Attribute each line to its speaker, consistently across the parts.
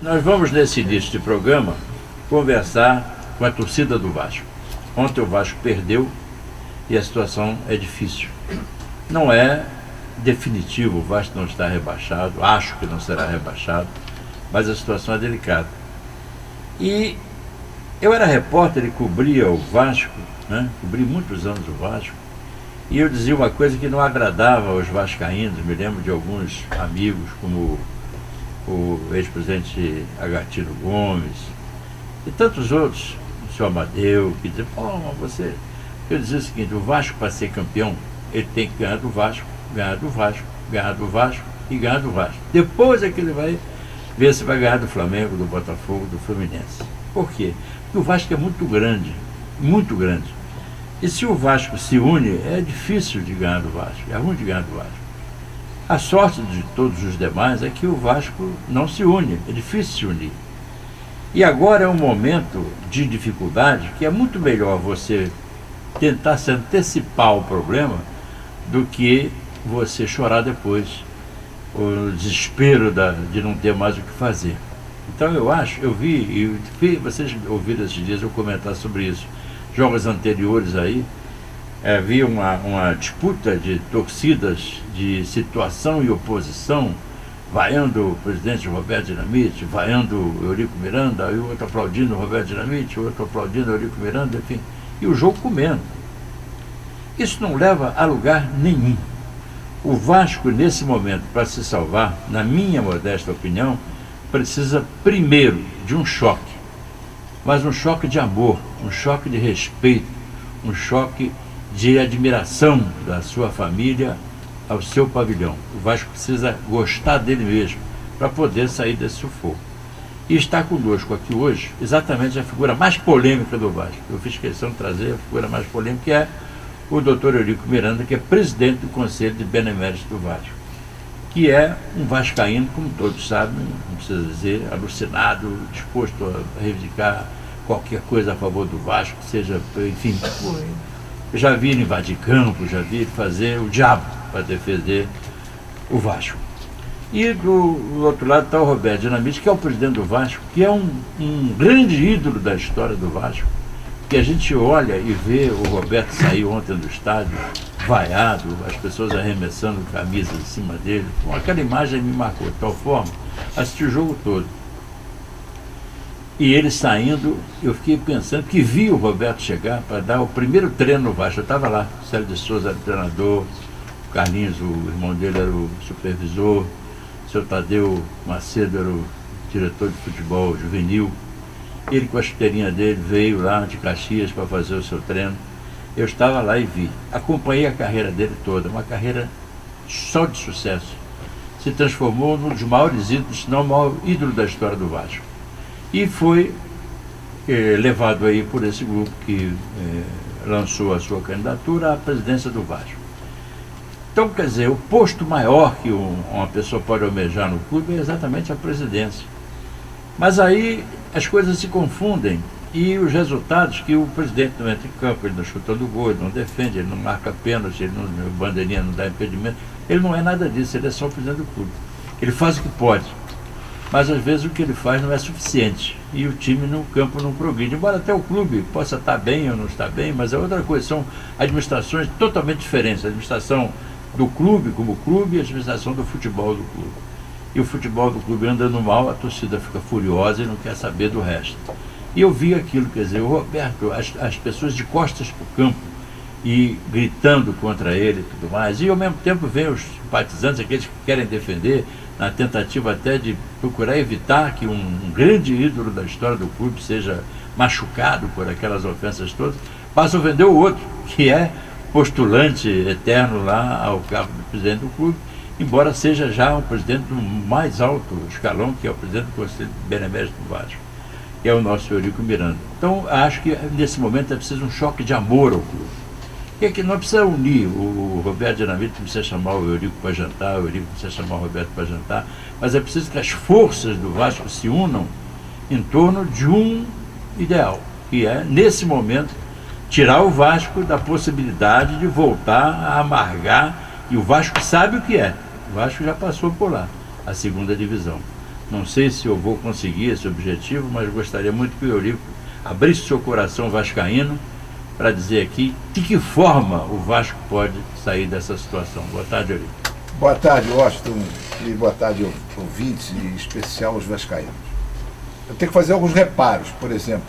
Speaker 1: Nós vamos, nesse início de programa, conversar com a torcida do Vasco. Ontem o Vasco perdeu e a situação é difícil. Não é definitivo, o Vasco não está rebaixado, acho que não será rebaixado, mas a situação é delicada. E eu era repórter e cobria o Vasco, né? Cobri muitos anos o Vasco, e eu dizia uma coisa que não agradava aos vascaínos. Me lembro de alguns amigos, como o ex-presidente Agastino Gomes e tantos outros, o senhor Amadeu, que diziam, você... Eu dizia o seguinte, o Vasco, para ser campeão, ele tem que ganhar do Vasco, ganhar do Vasco, ganhar do Vasco e ganhar do Vasco. Depois é que ele vai ver se vai ganhar do Flamengo, do Botafogo, do Fluminense. Por quê? Porque o Vasco é muito grande, muito grande. E se o Vasco se une, é difícil de ganhar do Vasco, é ruim de ganhar do Vasco. A sorte de todos os demais é que o Vasco não se une, é difícil se unir. E agora é um momento de dificuldade que é muito melhor você tentar se antecipar ao problema do que você chorar depois, o desespero de não ter mais o que fazer. Então eu vi, vocês ouviram esses dias eu comentar sobre isso, jogos anteriores aí, havia uma disputa de torcidas de situação e oposição, vaiando o presidente Roberto Dinamite, vaiando o Eurico Miranda, e o outro aplaudindo o Roberto Dinamite, o outro aplaudindo o Eurico Miranda, enfim, e o jogo comendo. Isso não leva a lugar nenhum. O Vasco, nesse momento, para se salvar, na minha modesta opinião, precisa primeiro de um choque, mas um choque de amor, um choque de respeito, um choque de admiração da sua família ao seu pavilhão. O Vasco precisa gostar dele mesmo para poder sair desse sufoco. E está conosco aqui hoje exatamente a figura mais polêmica do Vasco. Eu fiz questão de trazer a figura mais polêmica, que é o doutor Eurico Miranda, que é presidente do Conselho de Beneméritos do Vasco, que é um vascaíno, como todos sabem, não precisa dizer, alucinado, disposto a reivindicar qualquer coisa a favor do Vasco, seja, enfim, já vi ele invadir campo, já vi ele fazer o diabo para defender o Vasco. E do outro lado está o Roberto Dinamite, que é o presidente do Vasco, que é um grande ídolo da história do Vasco, que a gente olha e vê o Roberto sair ontem do estádio, vaiado, as pessoas arremessando camisas em cima dele. Bom, aquela imagem me marcou de tal forma, assisti o jogo todo. E ele saindo, eu fiquei pensando que vi o Roberto chegar para dar o primeiro treino no Vasco. Eu estava lá, o Célio de Souza era o treinador, o Carlinhos, o irmão dele, era o supervisor, o seu Tadeu Macedo era o diretor de futebol juvenil. Ele, com a chuteirinha dele, veio lá de Caxias para fazer o seu treino. Eu estava lá e vi. Acompanhei a carreira dele toda, uma carreira só de sucesso. Se transformou num dos maiores ídolos, se não o maior ídolo da história do Vasco. E foi levado aí por esse grupo que lançou a sua candidatura à presidência do Vasco. Então, quer dizer, o posto maior que uma pessoa pode almejar no clube é exatamente a presidência. Mas aí as coisas se confundem e os resultados, que o presidente não entra em campo, ele não chuta no gol, ele não defende, ele não marca pênalti, ele não, a bandeirinha não dá impedimento, ele não é nada disso, ele é só o presidente do clube. Ele faz o que pode, mas às vezes o que ele faz não é suficiente e o time no campo não progride, embora até o clube possa estar bem ou não estar bem, mas é outra coisa, são administrações totalmente diferentes, a administração do clube como clube e a administração do futebol do clube. E o futebol do clube andando mal, a torcida fica furiosa e não quer saber do resto. E eu vi aquilo, quer dizer, o Roberto, as pessoas de costas para o campo e gritando contra ele e tudo mais, e ao mesmo tempo vem os simpatizantes, aqueles que querem defender, na tentativa até de procurar evitar que um grande ídolo da história do clube seja machucado por aquelas ofensas todas, passam a vender o outro, que é postulante eterno lá ao cargo do presidente do clube, embora seja já um presidente do mais alto escalão, que é o presidente do Conselho de Beneméritos do Vasco, que é o nosso Eurico Miranda. Então, acho que nesse momento é preciso um choque de amor ao clube. É que não precisa unir o Roberto Dinamite, não precisa chamar o Eurico para jantar, o Eurico precisa chamar o Roberto para jantar, mas é preciso que as forças do Vasco se unam em torno de um ideal, que é, nesse momento, tirar o Vasco da possibilidade de voltar a amargar, e o Vasco sabe o que é. O Vasco já passou por lá, a segunda divisão. Não sei se eu vou conseguir esse objetivo, mas gostaria muito que o Eurico abrisse seu coração vascaíno para dizer aqui de que forma o Vasco pode sair dessa situação. Boa tarde, Eurico.
Speaker 2: Boa tarde, Washington, e boa tarde, ouvintes, e em especial os vascaínos. Eu tenho que fazer alguns reparos, por exemplo.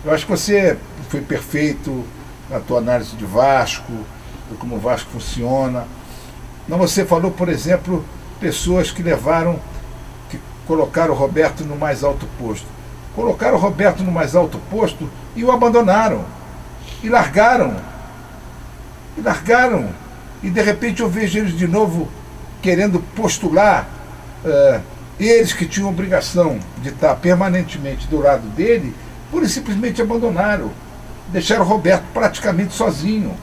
Speaker 2: Eu acho que você foi perfeito na tua análise de Vasco, de como o Vasco funciona. Não, você falou, por exemplo, pessoas que colocaram o Roberto no mais alto posto. Colocaram o Roberto no mais alto posto e o abandonaram. E largaram. E de repente eu vejo eles de novo querendo postular, eles que tinham obrigação de estar permanentemente do lado dele, pura e simplesmente abandonaram. Deixaram o Roberto praticamente sozinho,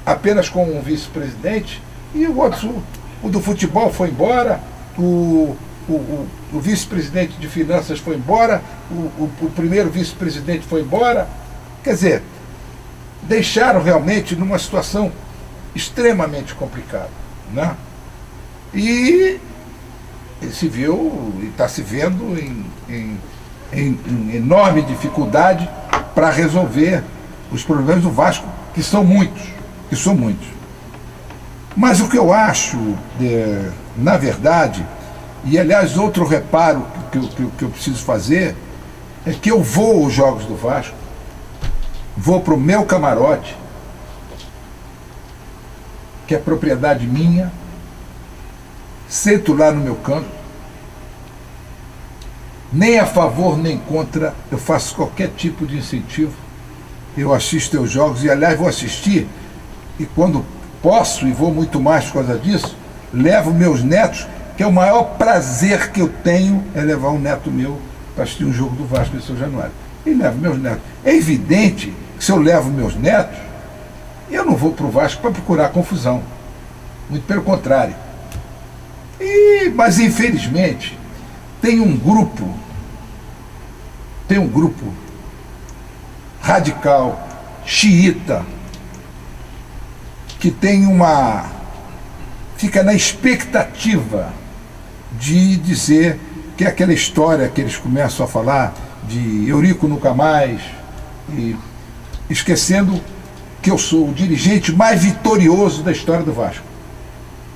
Speaker 2: apenas com um vice-presidente, e o outro, o do futebol foi embora, o vice-presidente de finanças foi embora, o primeiro vice-presidente foi embora. Quer dizer, deixaram realmente numa situação extremamente complicada, né? E se viu e está se vendo em enorme dificuldade para resolver os problemas do Vasco, que são muitos. Mas o que eu acho, na verdade, e aliás outro reparo que eu preciso fazer, é que eu vou aos jogos do Vasco, vou para o meu camarote, que é propriedade minha, sento lá no meu canto, nem a favor nem contra, eu faço qualquer tipo de incentivo, eu assisto aos jogos, e aliás vou assistir, e quando posso, e vou muito mais por causa disso, levo meus netos, que é o maior prazer que eu tenho, é levar um neto meu para assistir um jogo do Vasco em São Januário. E levo meus netos. É evidente que se eu levo meus netos, eu não vou para o Vasco para procurar confusão. Muito pelo contrário. Mas infelizmente tem um grupo radical, xiita, que fica na expectativa de dizer que é aquela história que eles começam a falar de Eurico nunca mais, e esquecendo que eu sou o dirigente mais vitorioso da história do Vasco.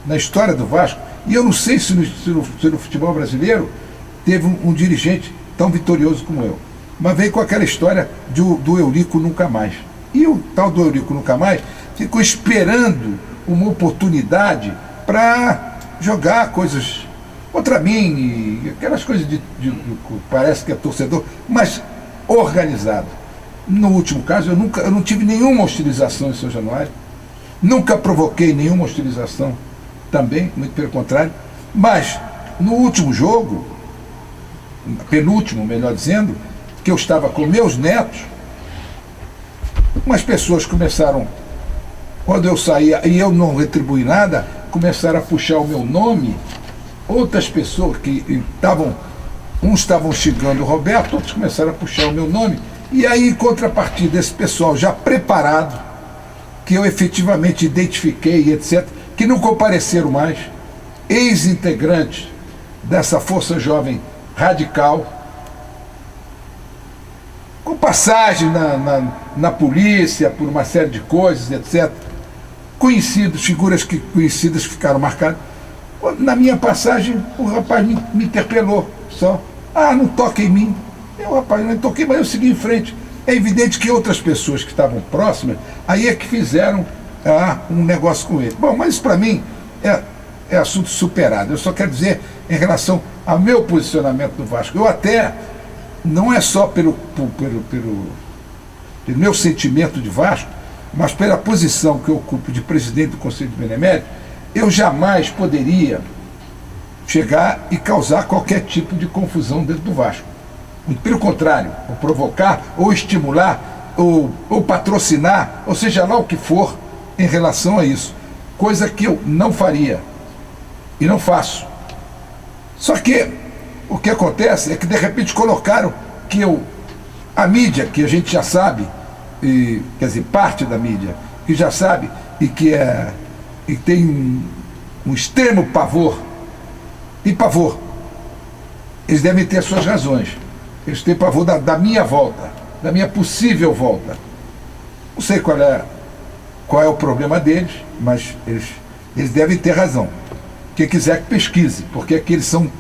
Speaker 2: Na história do Vasco, e eu não sei se no futebol brasileiro teve um dirigente tão vitorioso como eu. Mas veio com aquela história do Eurico nunca mais. E o tal do Eurico nunca mais ficou esperando uma oportunidade para jogar coisas contra mim, e aquelas coisas parece que é torcedor, mas organizado. No último caso, eu não tive nenhuma hostilização em São Januário, nunca provoquei nenhuma hostilização também, muito pelo contrário, mas no último jogo, penúltimo, melhor dizendo, que eu estava com meus netos, umas pessoas começaram, quando eu saía e eu não retribuí nada, começaram a puxar o meu nome, outras pessoas que uns estavam xingando o Roberto, outros começaram a puxar o meu nome, e aí em contrapartida esse pessoal já preparado, que eu efetivamente identifiquei, etc., que não compareceram mais, ex-integrantes dessa força jovem radical, com passagem na polícia por uma série de coisas, etc., figuras conhecidas que ficaram marcadas. Na minha passagem, o rapaz me interpelou só. Não toca em mim. Eu, rapaz, não toquei, mas eu segui em frente. É evidente que outras pessoas que estavam próximas, aí é que fizeram um negócio com ele. Bom, mas isso para mim é assunto superado. Eu só quero dizer, em relação ao meu posicionamento do Vasco, eu até, não é só pelo meu sentimento de Vasco, mas pela posição que eu ocupo de presidente do Conselho de Benemérito, eu jamais poderia chegar e causar qualquer tipo de confusão dentro do Vasco. Muito pelo contrário, ou provocar, ou estimular, ou patrocinar, ou seja lá o que for em relação a isso. Coisa que eu não faria e não faço. Só que o que acontece é que de repente colocaram que a mídia, que a gente já sabe, quer dizer, parte da mídia, que já sabe e que tem um extremo pavor têm pavor. Eles devem ter as suas razões. Eles têm pavor da minha volta, da minha possível volta. Não sei qual é o problema deles, mas eles devem ter razão. Quem quiser que pesquise, porque aqui eles são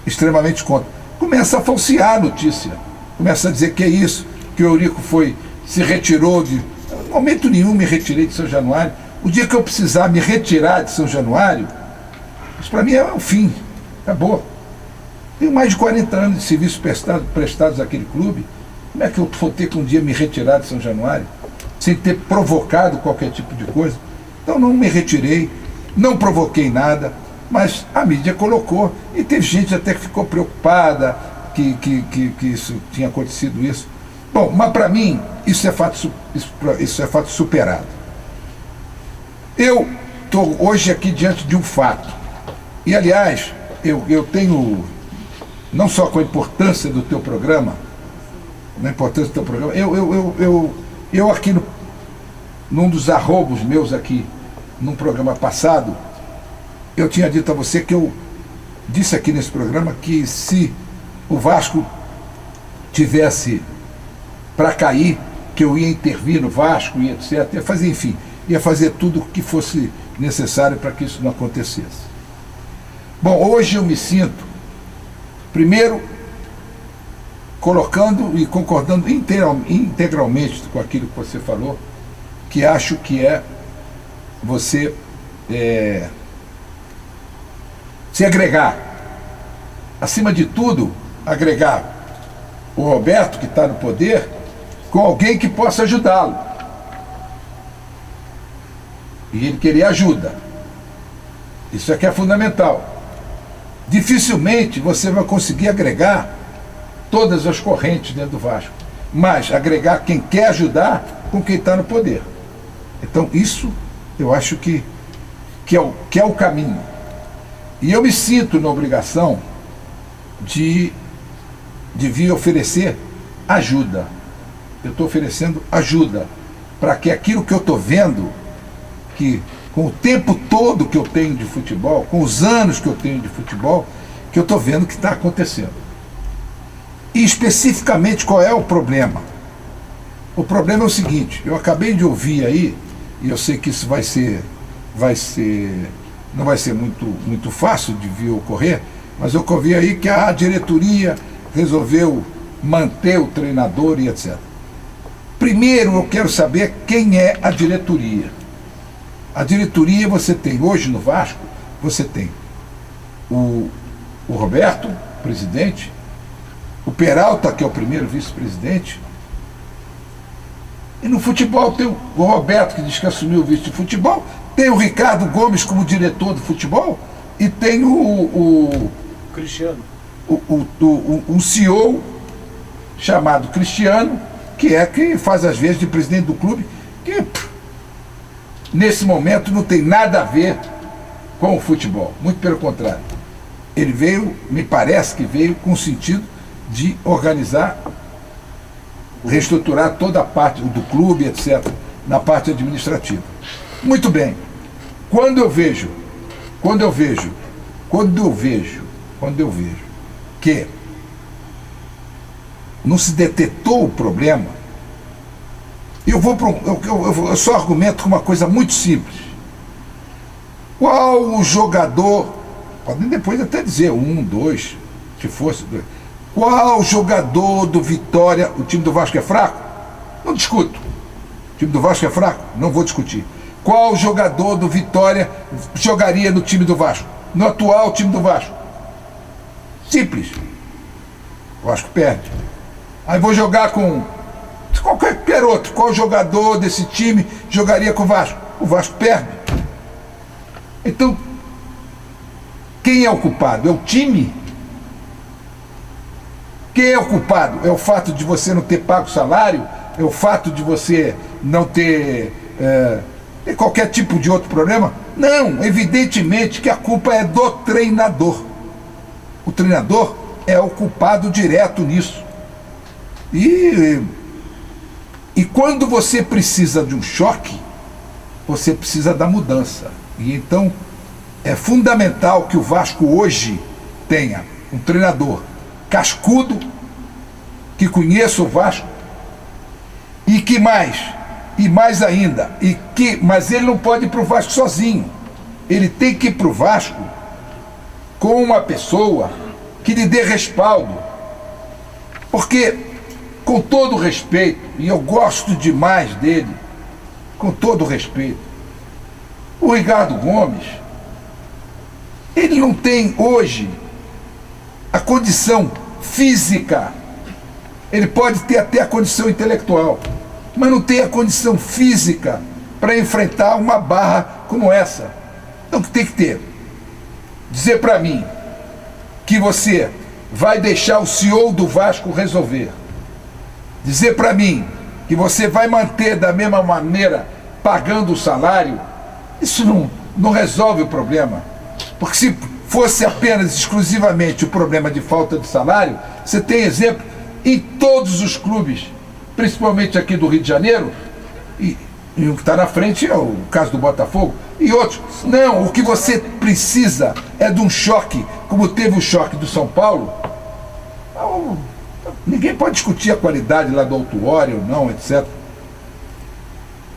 Speaker 2: extremamente contra. Começa a falsear a notícia. Começa a dizer que é isso, que o Eurico se retirou de... Em momento nenhum me retirei de São Januário. O dia que eu precisar me retirar de São Januário, isso para mim é o fim. Acabou. Tenho mais de 40 anos de serviço prestados àquele clube. Como é que eu vou ter que um dia me retirar de São Januário sem ter provocado qualquer tipo de coisa? Então não me retirei, não provoquei nada, mas a mídia colocou, e teve gente até que ficou preocupada que isso tinha acontecido isso. Bom, mas para mim isso é fato superado. Eu estou hoje aqui diante de um fato. E aliás, eu tenho, não só com a importância do teu programa, eu aqui num dos arrobos meus aqui, num programa passado, eu tinha dito a você que eu disse aqui nesse programa que se o Vasco tivesse para cair, que eu ia intervir no Vasco e etc, ia fazer tudo o que fosse necessário para que isso não acontecesse. Bom, hoje eu me sinto, primeiro, colocando e concordando integralmente com aquilo que você falou, que acho que é você se agregar. Acima de tudo, agregar o Roberto, que está no poder, com alguém que possa ajudá-lo. E ele querer ajuda. Isso aqui é fundamental. Dificilmente você vai conseguir agregar todas as correntes dentro do Vasco, mas agregar quem quer ajudar com quem está no poder. Então isso eu acho que é o caminho. E eu me sinto na obrigação de vir oferecer ajuda. Eu estou oferecendo ajuda para que aquilo que eu estou vendo, que com o tempo todo que eu tenho de futebol, com os anos que eu tenho de futebol, que eu estou vendo que está acontecendo. E especificamente qual é o problema? O problema é o seguinte: eu acabei de ouvir aí, e eu sei que isso não vai ser muito fácil de vir ocorrer, mas eu ouvi aí que a diretoria resolveu manter o treinador e etc. Primeiro eu quero saber quem é a diretoria. A diretoria você tem hoje no Vasco, você tem o Roberto, presidente, o Peralta, que é o primeiro vice-presidente, e no futebol tem o Roberto, que diz que assumiu o vice de futebol, tem o Ricardo Gomes como diretor do futebol, e tem o
Speaker 3: Cristiano,
Speaker 2: um CEO chamado Cristiano, que faz às vezes de presidente do clube, que nesse momento não tem nada a ver com o futebol, muito pelo contrário. Ele veio, me parece que veio com o sentido de organizar, reestruturar toda a parte do clube, etc., na parte administrativa. Muito bem. Quando eu vejo que não se detectou o problema, eu só argumento com uma coisa muito simples. Qual o jogador, podem depois até dizer 1, 2, se fosse 2, qual jogador do Vitória, o time do Vasco é fraco? Não discuto. O time do Vasco é fraco? Não vou discutir. Qual jogador do Vitória jogaria no time do Vasco? No atual time do Vasco? Simples. O Vasco perde. Aí vou jogar com qualquer outro. Qual jogador desse time jogaria com o Vasco? O Vasco perde. Então, quem é o culpado? É o time? Quem é o culpado? É o fato de você não ter pago salário? É o fato de você não ter qualquer tipo de outro problema? Não, evidentemente que a culpa é do treinador. O treinador é o culpado direto nisso. E quando você precisa de um choque, você precisa da mudança. E então é fundamental que o Vasco hoje tenha um treinador cascudo, que conheça o Vasco, e que mais ainda, mas ele não pode ir para o Vasco sozinho. Ele tem que ir para o Vasco com uma pessoa que lhe dê respaldo. Porque, com todo respeito, e eu gosto demais dele, com todo respeito, o Ricardo Gomes, ele não tem hoje a condição física. Ele pode ter até a condição intelectual, mas não tem a condição física para enfrentar uma barra como essa. Então, o que tem que ter? Dizer para mim que você vai deixar o CEO do Vasco resolver. Dizer para mim que você vai manter da mesma maneira pagando o salário, isso não resolve o problema. Porque se fosse apenas exclusivamente o problema de falta de salário, você tem exemplo em todos os clubes, principalmente aqui do Rio de Janeiro, e o que está na frente é o caso do Botafogo, e outros. Não, o que você precisa é de um choque, como teve o choque do São Paulo. Ninguém pode discutir a qualidade lá do Autuori ou não, etc.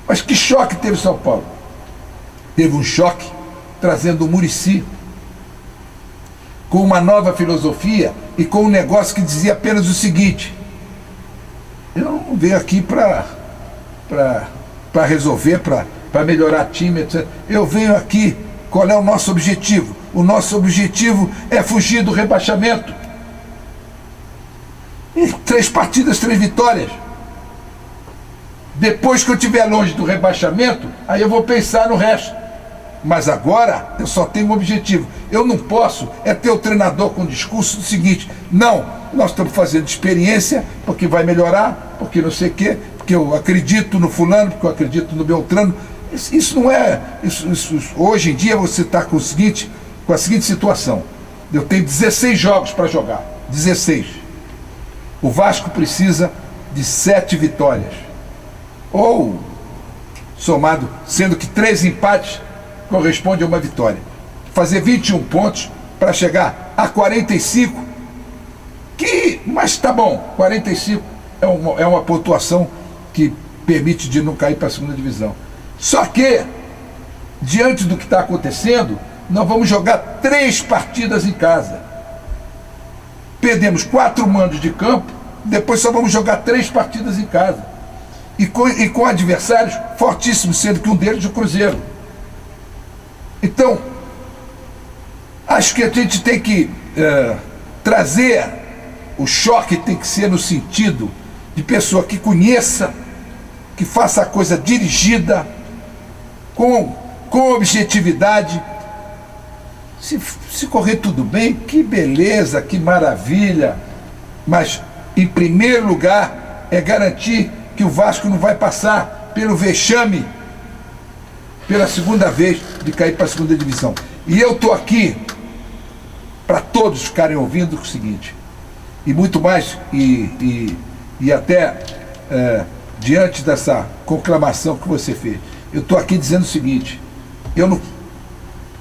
Speaker 2: Mas que choque teve o São Paulo? Teve um choque trazendo o Muricy, com uma nova filosofia e com um negócio que dizia apenas o seguinte: eu não venho aqui para resolver, para melhorar time, etc. Eu venho aqui, qual é o nosso objetivo? O nosso objetivo é fugir do rebaixamento. E 3 partidas, 3 vitórias. Depois que eu estiver longe do rebaixamento, aí eu vou pensar no resto. Mas agora eu só tenho um objetivo. Eu não posso ter o treinador com o discurso do seguinte: não, nós estamos fazendo experiência porque vai melhorar, porque não sei o quê, porque eu acredito no fulano, porque eu acredito no Beltrano. Isso não é... Hoje em dia você está com a seguinte situação: eu tenho 16 jogos para jogar, 16. O Vasco precisa de 7 vitórias, ou somado, sendo que 3 empates corresponde a uma vitória. Fazer 21 pontos para chegar a 45, mas tá bom, 45 é uma pontuação que permite de não cair para a segunda divisão. Só que, diante do que está acontecendo, nós vamos jogar 3 partidas em casa. Perdemos 4 mandos de campo, depois só vamos jogar 3 partidas em casa. E com adversários fortíssimos, sendo que um deles é o Cruzeiro. Então, acho que a gente tem que trazer o choque, tem que ser no sentido de pessoa que conheça, que faça a coisa dirigida, com objetividade. Se correr tudo bem, que beleza, que maravilha, mas em primeiro lugar é garantir que o Vasco não vai passar pelo vexame pela segunda vez de cair para a segunda divisão. E eu estou aqui para todos ficarem ouvindo o seguinte, e muito mais, e até diante dessa conclamação que você fez, eu estou aqui dizendo o seguinte: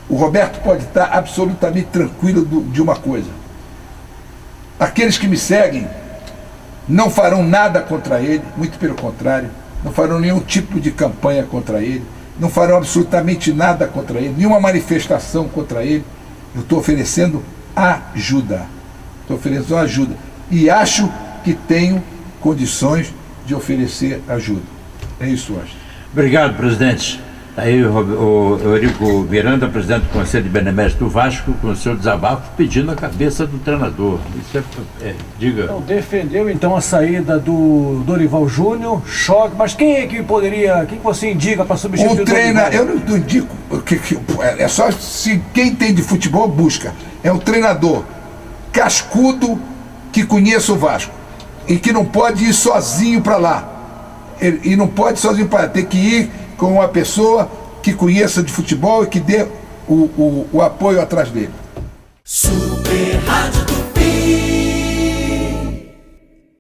Speaker 2: o Roberto pode estar absolutamente tranquilo de uma coisa: aqueles que me seguem não farão nada contra ele, muito pelo contrário, não farão nenhum tipo de campanha contra ele, não farão absolutamente nada contra ele, nenhuma manifestação contra ele. Eu estou oferecendo ajuda. E acho que tenho condições de oferecer ajuda. É isso, acho.
Speaker 1: Obrigado, presidente. Aí o Eurico Miranda, presidente do Conselho de Benemérito do Vasco, com o seu desabafo, pedindo a cabeça do treinador. Isso diga.
Speaker 3: Então, defendeu então a saída do Dorival Júnior, choque, mas quem que você indica para substituir o Dorival?
Speaker 2: Eu não indico, é só se quem entende de futebol busca. É um treinador cascudo que conheça o Vasco e que não pode ir sozinho para lá. E não pode ir sozinho para lá, tem que ir com uma pessoa que conheça de futebol e que dê o apoio atrás dele.